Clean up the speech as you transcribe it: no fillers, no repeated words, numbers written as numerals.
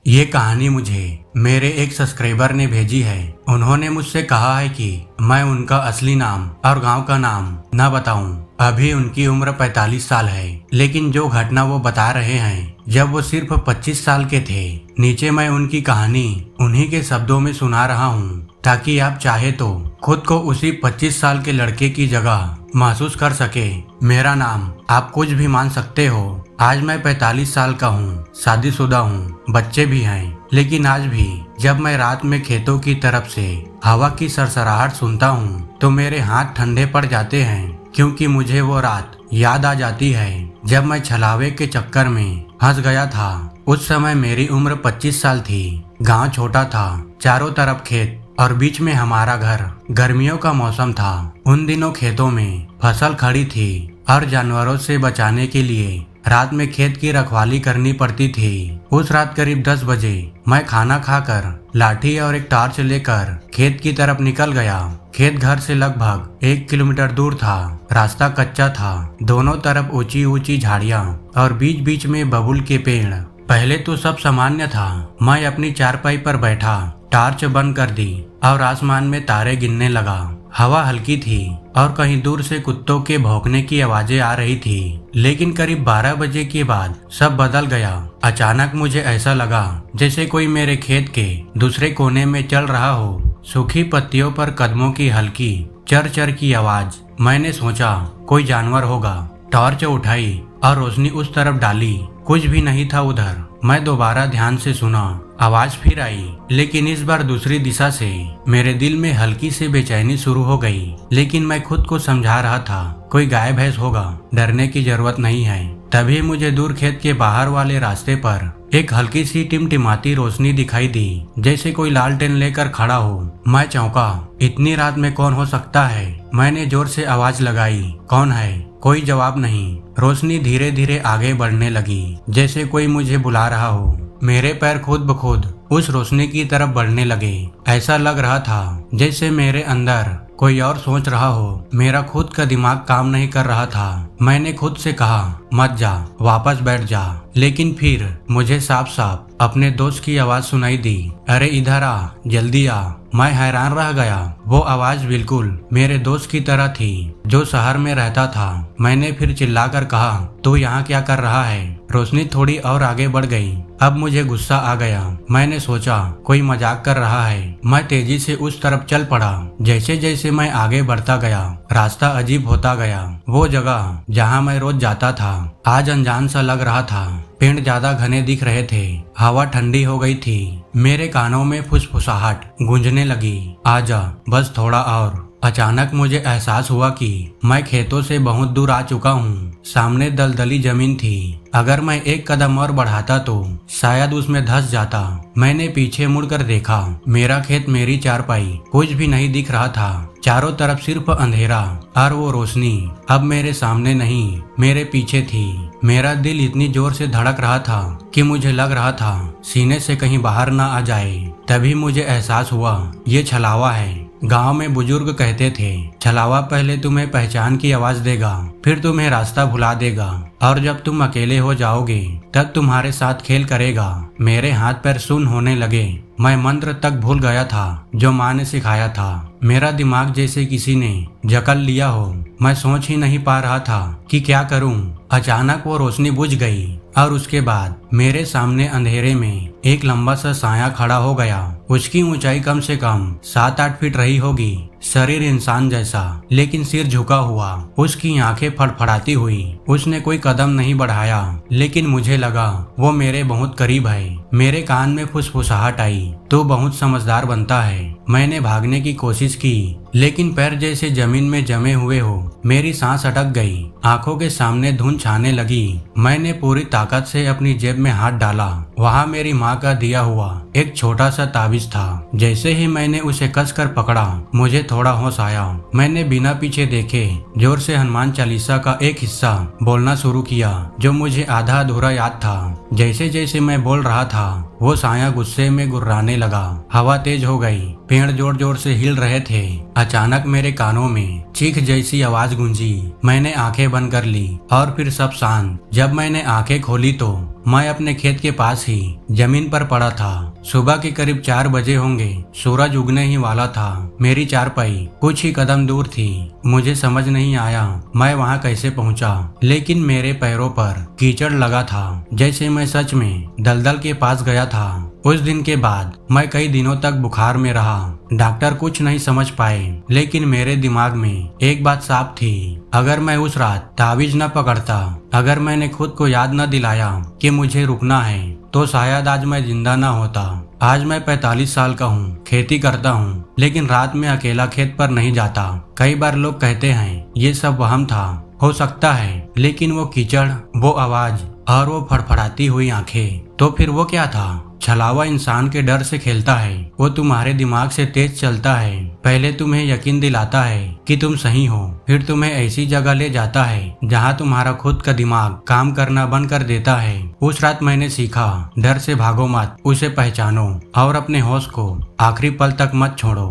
ये कहानी मुझे मेरे एक सब्सक्राइबर ने भेजी है। उन्होंने मुझसे कहा है कि मैं उनका असली नाम और गांव का नाम न बताऊं। अभी उनकी उम्र 45 साल है, लेकिन जो घटना वो बता रहे हैं जब वो सिर्फ 25 साल के थे। नीचे मैं उनकी कहानी उन्हीं के शब्दों में सुना रहा हूँ, ताकि आप चाहे तो खुद को उसी 25 साल के लड़के की जगह महसूस कर सके। मेरा नाम आप कुछ भी मान सकते हो। आज मैं 45 साल का हूँ, शादीशुदा हूँ, बच्चे भी हैं, लेकिन आज भी जब मैं रात में खेतों की तरफ से हवा की सरसराहट सुनता हूँ तो मेरे हाथ ठंडे पड़ जाते हैं, क्योंकि मुझे वो रात याद आ जाती है जब मैं छलावे के चक्कर में फंस गया था। उस समय मेरी उम्र 25 साल थी। गांव छोटा था, चारों तरफ खेत और बीच में हमारा घर। गर्मियों का मौसम था। उन दिनों खेतों में फसल खड़ी थी और जानवरों से बचाने के लिए रात में खेत की रखवाली करनी पड़ती थी। उस रात करीब 10 बजे मैं खाना खाकर लाठी और एक टॉर्च लेकर खेत की तरफ निकल गया। खेत घर से लगभग 1 किलोमीटर दूर था। रास्ता कच्चा था, दोनों तरफ ऊंची ऊंची झाड़ियां और बीच बीच में बबूल के पेड़। पहले तो सब सामान्य था। मैं अपनी चारपाई पर बैठा, टॉर्च बंद कर दी और आसमान में तारे गिनने लगा। हवा हल्की थी और कहीं दूर से कुत्तों के भौंकने की आवाजें आ रही थी। लेकिन करीब 12 बजे के बाद सब बदल गया। अचानक मुझे ऐसा लगा जैसे कोई मेरे खेत के दूसरे कोने में चल रहा हो। सूखी पत्तियों पर कदमों की हल्की चर चर की आवाज। मैंने सोचा कोई जानवर होगा। टॉर्च उठाई और रोशनी उस तरफ डाली। कुछ भी नहीं था उधर। मैं दोबारा ध्यान से सुना। आवाज फिर आई, लेकिन इस बार दूसरी दिशा से। मेरे दिल में हल्की सी बेचैनी शुरू हो गई, लेकिन मैं खुद को समझा रहा था कोई गाय भैंस होगा, डरने की जरूरत नहीं है। तभी मुझे दूर खेत के बाहर वाले रास्ते पर एक हल्की सी टिमटिमाती रोशनी दिखाई दी, जैसे कोई लालटेन लेकर खड़ा हो। मैं चौंका। इतनी रात में कौन हो सकता है? मैंने जोर से आवाज लगाई, कौन है? कोई जवाब नहीं। रोशनी धीरे धीरे आगे बढ़ने लगी, जैसे कोई मुझे बुला रहा हो। मेरे पैर खुद ब खुद उस रोशनी की तरफ बढ़ने लगे। ऐसा लग रहा था जैसे मेरे अंदर कोई और सोच रहा हो। मेरा खुद का दिमाग काम नहीं कर रहा था। मैंने खुद से कहा, मत जा, वापस बैठ जा। लेकिन फिर मुझे साफ साफ अपने दोस्त की आवाज सुनाई दी, अरे इधर आ, जल्दी आ। मैं हैरान रह गया। वो आवाज बिल्कुल मेरे दोस्त की तरह थी जो शहर में रहता था। मैंने फिर चिल्लाकर कहा, तू यहाँ क्या कर रहा है? रोशनी थोड़ी और आगे बढ़ गई। अब मुझे गुस्सा आ गया। मैंने सोचा कोई मजाक कर रहा है। मैं तेजी से उस तरफ चल पड़ा। जैसे जैसे मैं आगे बढ़ता गया, रास्ता अजीब होता गया। वो जगह जहाँ मैं रोज जाता था आज अनजान सा लग रहा था। पेड़ ज्यादा घने दिख रहे थे। हवा ठंडी हो गई थी। मेरे कानों में फुसफुसाहट गूंजने लगी, आजा, बस थोड़ा और। अचानक मुझे एहसास हुआ कि मैं खेतों से बहुत दूर आ चुका हूँ। सामने दलदली जमीन थी। अगर मैं एक कदम और बढ़ाता तो शायद उसमें धंस जाता। मैंने पीछे मुड़कर देखा। मेरा खेत, मेरी चारपाई, कुछ भी नहीं दिख रहा था। चारों तरफ सिर्फ अंधेरा और वो रोशनी अब मेरे सामने नहीं, मेरे पीछे थी। मेरा दिल इतनी जोर से धड़क रहा था कि मुझे लग रहा था सीने से कहीं बाहर ना आ जाए। तभी मुझे एहसास हुआ ये छलावा है। गांव में बुजुर्ग कहते थे, छलावा पहले तुम्हें पहचान की आवाज देगा, फिर तुम्हें रास्ता भुला देगा, और जब तुम अकेले हो जाओगे तब तुम्हारे साथ खेल करेगा। मेरे हाथ पैर सुन्न होने लगे। मैं मंत्र तक भूल गया था जो माँ ने सिखाया था। मेरा दिमाग जैसे किसी ने जकड़ लिया हो। मैं सोच ही नहीं पा रहा था कि क्या करूं। अचानक वो रोशनी बुझ गई और उसके बाद मेरे सामने अंधेरे में एक लंबा सा साया खड़ा हो गया। उसकी ऊंचाई कम से कम 7-8 फीट रही होगी। शरीर इंसान जैसा, लेकिन सिर झुका हुआ। उसकी आंखें फड़फड़ाती हुई। उसने कोई कदम नहीं बढ़ाया, लेकिन मुझे लगा वो मेरे बहुत करीब है। मेरे कान में फुसफुसाहट आई, तू बहुत समझदार बनता है। मैंने भागने की कोशिश की, लेकिन पैर जैसे जमीन में जमे हुए हो। मेरी सांस अटक गई। आंखों के सामने धुंध छाने लगी। मैंने पूरी ताकत से अपनी जेब में हाथ डाला। वहाँ मेरी माँ का दिया हुआ एक छोटा सा ताबीज था। जैसे ही मैंने उसे कसकर पकड़ा, मुझे थोड़ा होश आया। मैंने बिना पीछे देखे जोर से हनुमान चालीसा का एक हिस्सा बोलना शुरू किया, जो मुझे आधा अधूरा याद था। जैसे जैसे मैं बोल रहा था था वो साया गुस्से में गुर्राने लगा। हवा तेज हो गई, पेड़ जोर जोर से हिल रहे थे। अचानक मेरे कानों में चीख जैसी आवाज गूंजी। मैंने आंखें बंद कर ली और फिर सब शांत। जब मैंने आंखें खोली तो मैं अपने खेत के पास ही जमीन पर पड़ा था। सुबह के करीब 4 बजे होंगे। सूरज उगने ही वाला था। मेरी चारपाई कुछ ही कदम दूर थी। मुझे समझ नहीं आया मैं वहां कैसे पहुंचा, लेकिन मेरे पैरों पर कीचड़ लगा था जैसे मैं सच में दलदल के पास गया था। उस दिन के बाद मैं कई दिनों तक बुखार में रहा। डॉक्टर कुछ नहीं समझ पाए, लेकिन मेरे दिमाग में एक बात साफ थी, अगर मैं उस रात तावीज न पकड़ता, अगर मैंने खुद को याद न दिलाया कि मुझे रुकना है, तो शायद आज मैं जिंदा न होता। आज मैं 45 साल का हूँ, खेती करता हूँ, लेकिन रात में अकेला खेत पर नहीं जाता। कई बार लोग कहते हैं ये सब वहम था, हो सकता है, लेकिन वो कीचड़, वो आवाज और वो फड़फड़ाती हुई आंखें, तो फिर वो क्या था? छलावा इंसान के डर से खेलता है। वो तुम्हारे दिमाग से तेज चलता है। पहले तुम्हें यकीन दिलाता है कि तुम सही हो, फिर तुम्हें ऐसी जगह ले जाता है जहां तुम्हारा खुद का दिमाग काम करना बंद कर देता है। उस रात मैंने सीखा, डर से भागो मत, उसे पहचानो और अपने होश को आखिरी पल तक मत छोड़ो।